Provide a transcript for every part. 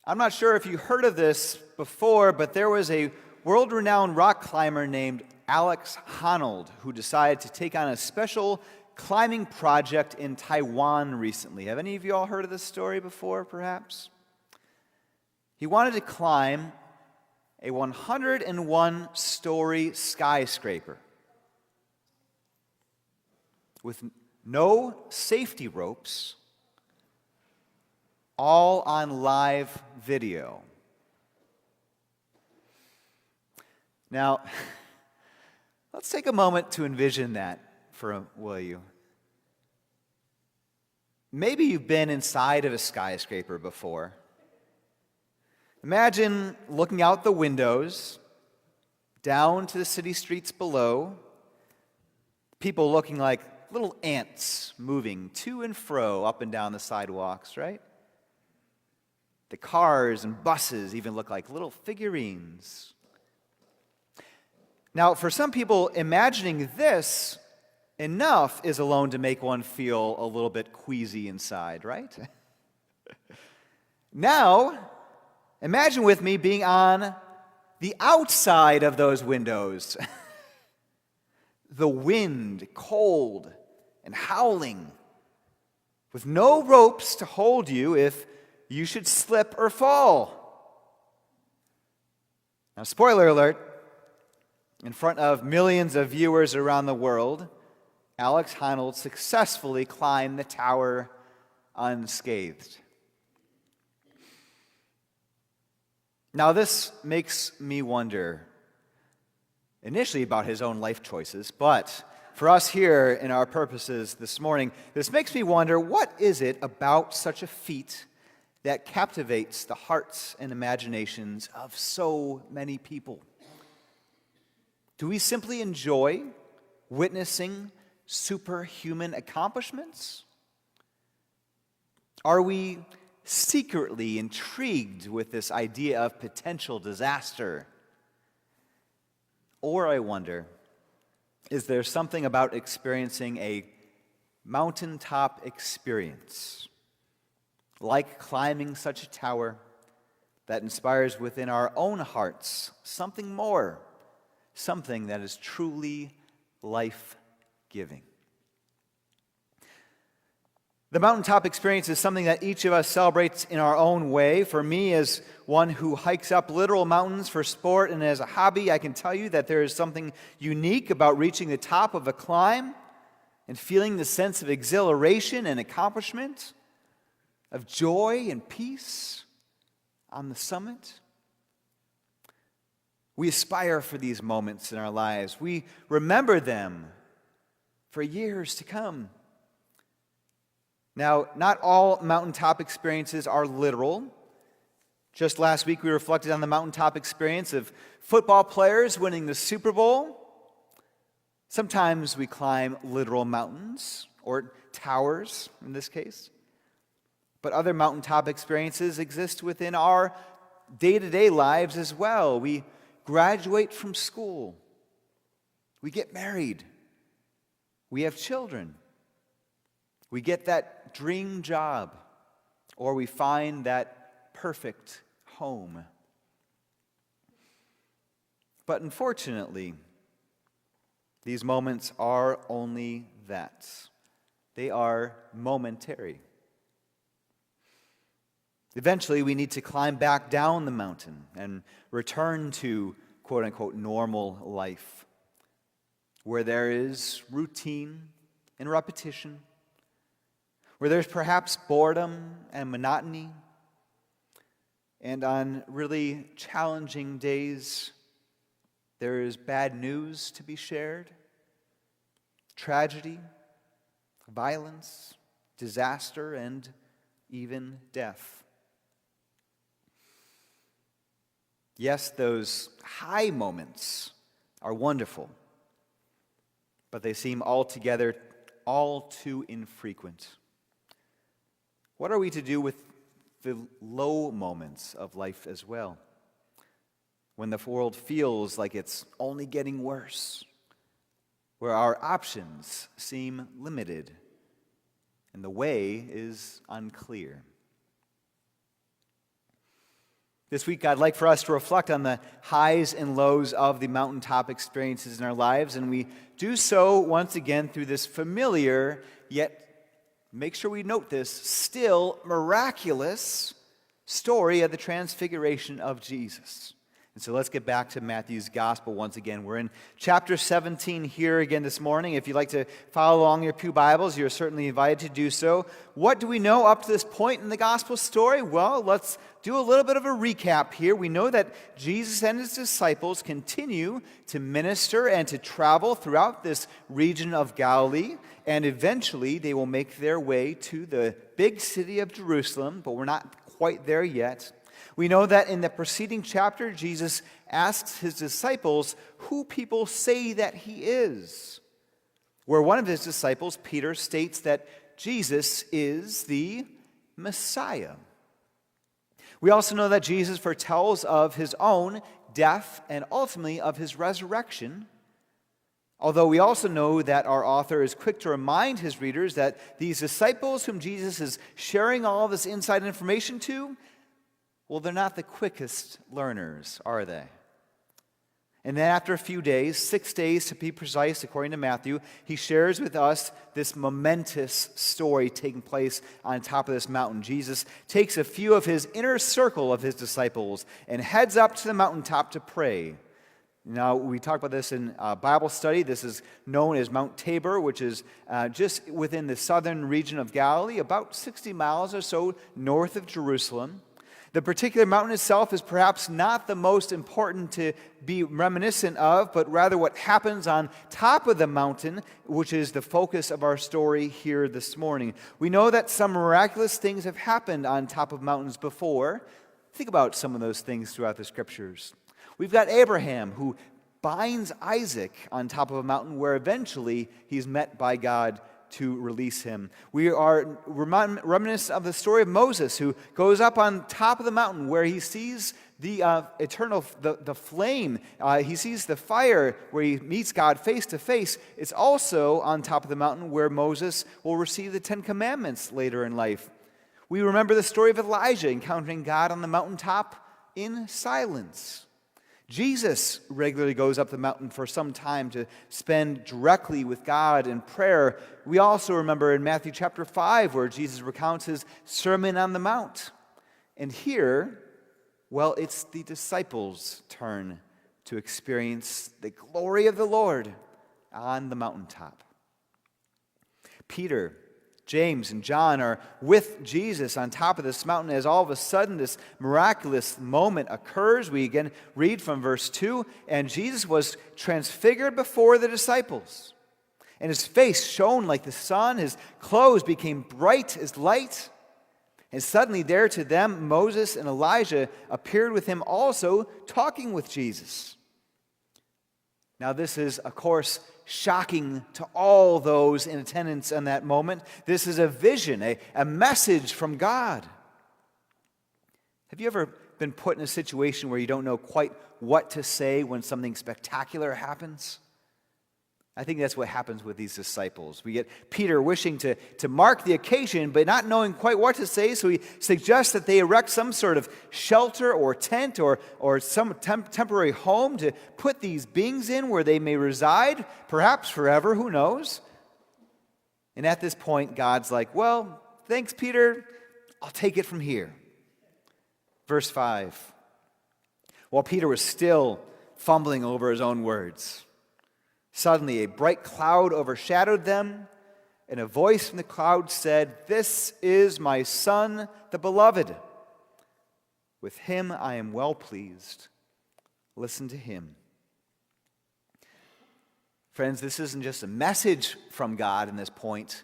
I'm not sure if you heard of this before, but there was a world-renowned rock climber named Alex Honnold who decided to take on a special climbing project in Taiwan recently. Have any of you all heard of this story before, perhaps? He wanted to climb a 101-story skyscraper with no safety ropes, all on live video. Now, let's take a moment to envision that will you? Maybe you've been inside of a skyscraper before. Imagine looking out the windows, down to the city streets below, people looking like little ants moving to and fro up and down the sidewalks, right? The cars and buses even look like little figurines. Now, for some people, imagining this enough is alone to make one feel a little bit queasy inside, right? Now, imagine with me being on the outside of those windows. The wind, cold and howling, with no ropes to hold you if you should slip or fall. Now, spoiler alert, in front of millions of viewers around the world, Alex Honnold successfully climbed the tower unscathed. Now, this makes me wonder, initially about his own life choices, but for us here in our purposes this morning, this makes me wonder, what is it about such a feat that captivates the hearts and imaginations of so many people? Do we simply enjoy witnessing superhuman accomplishments? Are we secretly intrigued with this idea of potential disaster? Or, I wonder, is there something about experiencing a mountaintop experience, like climbing such a tower, that inspires within our own hearts something more, something that is truly life-giving? The mountaintop experience is something that each of us celebrates in our own way. For me, as one who hikes up literal mountains for sport and as a hobby, I can tell you that there is something unique about reaching the top of a climb and feeling the sense of exhilaration and accomplishment, of joy and peace on the summit. We aspire for these moments in our lives. We remember them for years to come. Now, not all mountaintop experiences are literal. Just last week, we reflected on the mountaintop experience of football players winning the Super Bowl. Sometimes we climb literal mountains, or towers in this case. But other mountaintop experiences exist within our day-to-day lives as well. We graduate from school. We get married. We have children. We get that dream job, or we find that perfect home. But unfortunately, these moments are only that. They are momentary. Eventually, we need to climb back down the mountain and return to quote-unquote normal life, where there is routine and repetition, where there's perhaps boredom and monotony, and on really challenging days, there is bad news to be shared, tragedy, violence, disaster, and even death. Yes, those high moments are wonderful, but they seem altogether all too infrequent. What are we to do with the low moments of life as well, when the world feels like it's only getting worse, where our options seem limited and the way is unclear? This week, I'd like for us to reflect on the highs and lows of the mountaintop experiences in our lives, and we do so once again through this familiar, yet make sure we note this, still miraculous story of the transfiguration of Jesus. And so let's get back to Matthew's gospel once again. We're in chapter 17 here again this morning. If you'd like to follow along your pew Bibles, you're certainly invited to do so. What do we know up to this point in the gospel story? Well, let's do a little bit of a recap here. We know that Jesus and his disciples continue to minister and to travel throughout this region of Galilee, and eventually they will make their way to the big city of Jerusalem, but we're not quite there yet. We know that in the preceding chapter, Jesus asks his disciples who people say that he is, where one of his disciples, Peter, states that Jesus is the Messiah. We also know that Jesus foretells of his own death and ultimately of his resurrection, although we also know that our author is quick to remind his readers that these disciples whom Jesus is sharing all this inside information to, well, they're not the quickest learners, are they? And then after a few days, 6 days to be precise, according to Matthew, he shares with us this momentous story taking place on top of this mountain. Jesus takes a few of his inner circle of his disciples and heads up to the mountaintop to pray. Now, we talked about this in Bible study. This is known as Mount Tabor, which is just within the southern region of Galilee, about 60 miles or so north of Jerusalem. The particular mountain itself is perhaps not the most important to be reminiscent of, but rather what happens on top of the mountain, which is the focus of our story here this morning. We know that some miraculous things have happened on top of mountains before. Think about some of those things throughout the scriptures. We've got Abraham, who binds Isaac on top of a mountain where eventually he's met by God to release him. We are reminiscent of the story of Moses, who goes up on top of the mountain where he sees the the flame. He sees the fire where he meets God face to face. It's also on top of the mountain where Moses will receive the 10 Commandments later in life. We remember the story of Elijah encountering God on the mountaintop in silence. Jesus regularly goes up the mountain for some time to spend directly with God in prayer. We also remember in Matthew chapter 5 where Jesus recounts his Sermon on the Mount. And here, well, it's the disciples' turn to experience the glory of the Lord on the mountaintop. Peter, James, and John are with Jesus on top of this mountain as all of a sudden this miraculous moment occurs. We again read from verse 2, and Jesus was transfigured before the disciples, and his face shone like the sun, his clothes became bright as light, and suddenly there to them Moses and Elijah appeared with him also, talking with Jesus. Now this is, of course, shocking to all those in attendance in that moment. This is a vision, a message from God. Have you ever been put in a situation where you don't know quite what to say when something spectacular happens? I think that's what happens with these disciples. We get Peter wishing to mark the occasion, but not knowing quite what to say, so he suggests that they erect some sort of shelter or tent or some temporary home to put these beings in where they may reside, perhaps forever, who knows? And at this point, God's like, well, thanks, Peter, I'll take it from here. Verse 5. While Peter was still fumbling over his own words, suddenly, a bright cloud overshadowed them, and a voice from the cloud said, "This is my Son, the Beloved. With him I am well pleased. Listen to him." Friends, this isn't just a message from God in this point.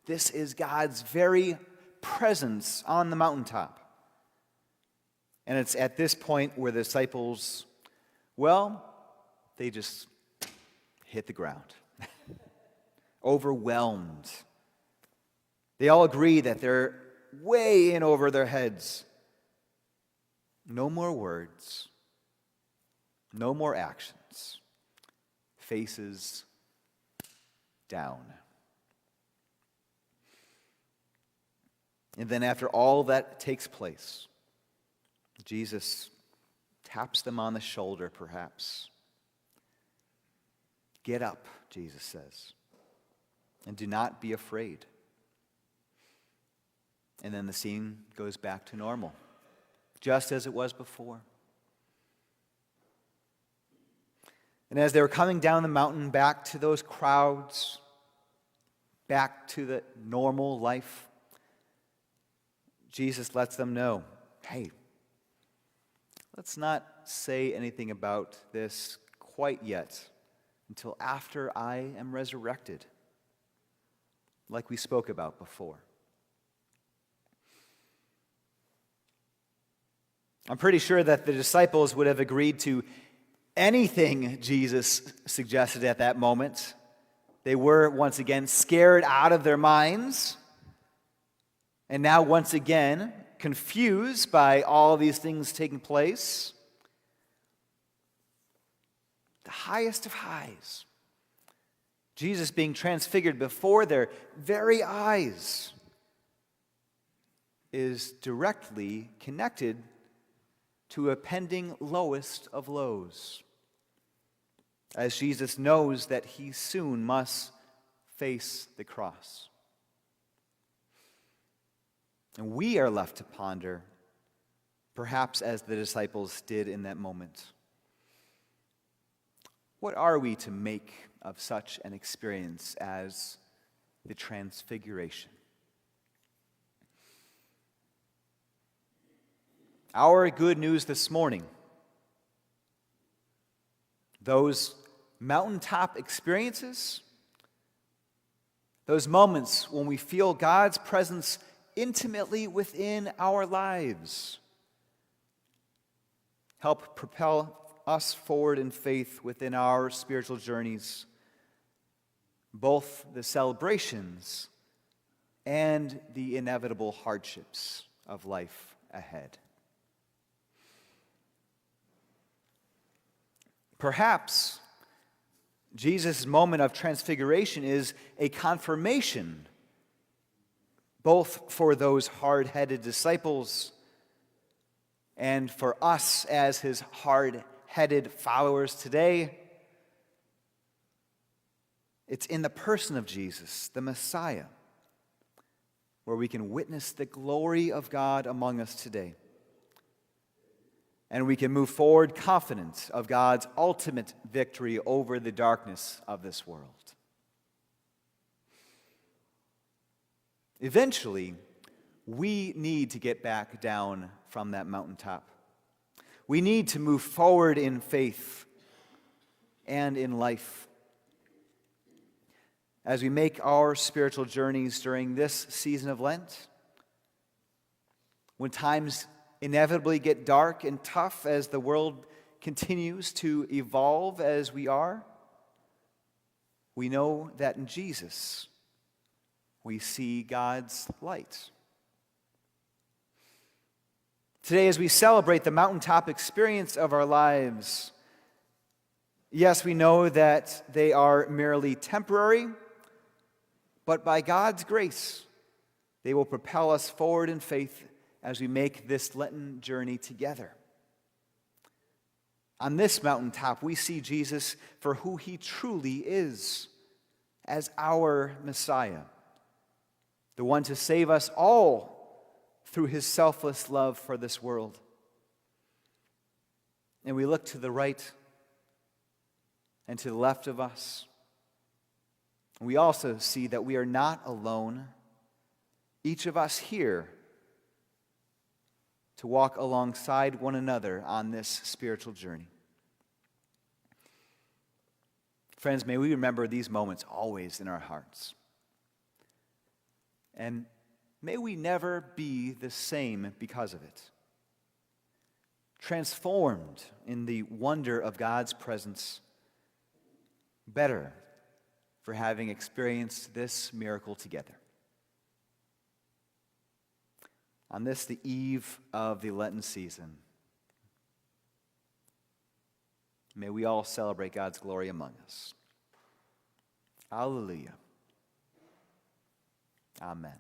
This is God's very presence on the mountaintop. And it's at this point where the disciples, well, they just hit the ground. Overwhelmed. They all agree that they're way in over their heads. No more words. No more actions. Faces down. And then after all that takes place, Jesus taps them on the shoulder, perhaps. Get up, Jesus says, and do not be afraid. And then the scene goes back to normal, just as it was before. And as they were coming down the mountain back to those crowds, back to the normal life, Jesus lets them know, hey, let's not say anything about this quite yet until after I am resurrected, like we spoke about before. I'm pretty sure that the disciples would have agreed to anything Jesus suggested at that moment. They were, once again, scared out of their minds, and now, once again, confused by all these things taking place. The highest of highs, Jesus being transfigured before their very eyes, is directly connected to a pending lowest of lows, as Jesus knows that he soon must face the cross. And we are left to ponder, perhaps as the disciples did in that moment. What are we to make of such an experience as the Transfiguration? Our good news this morning, those mountaintop experiences, those moments when we feel God's presence intimately within our lives, help propel us forward in faith within our spiritual journeys, both the celebrations and the inevitable hardships of life ahead. Perhaps Jesus' moment of transfiguration is a confirmation, both for those hard-headed disciples and for us as his hard-headed followers today. It's in the person of Jesus, the Messiah, where we can witness the glory of God among us today. And we can move forward confident of God's ultimate victory over the darkness of this world. Eventually, we need to get back down from that mountaintop. We need to move forward in faith and in life. As we make our spiritual journeys during this season of Lent, when times inevitably get dark and tough as the world continues to evolve as we are, we know that in Jesus we see God's light. Today, as we celebrate the mountaintop experience of our lives, yes, we know that they are merely temporary, but by God's grace, they will propel us forward in faith as we make this Lenten journey together. On this mountaintop, we see Jesus for who he truly is, as our Messiah, the one to save us all through his selfless love for this world. And we look to the right and to the left of us. We also see that we are not alone, each of us here, to walk alongside one another on this spiritual journey. Friends, may we remember these moments always in our hearts. And may we never be the same because of it. Transformed in the wonder of God's presence, better for having experienced this miracle together. On this, the eve of the Lenten season, may we all celebrate God's glory among us. Hallelujah. Amen.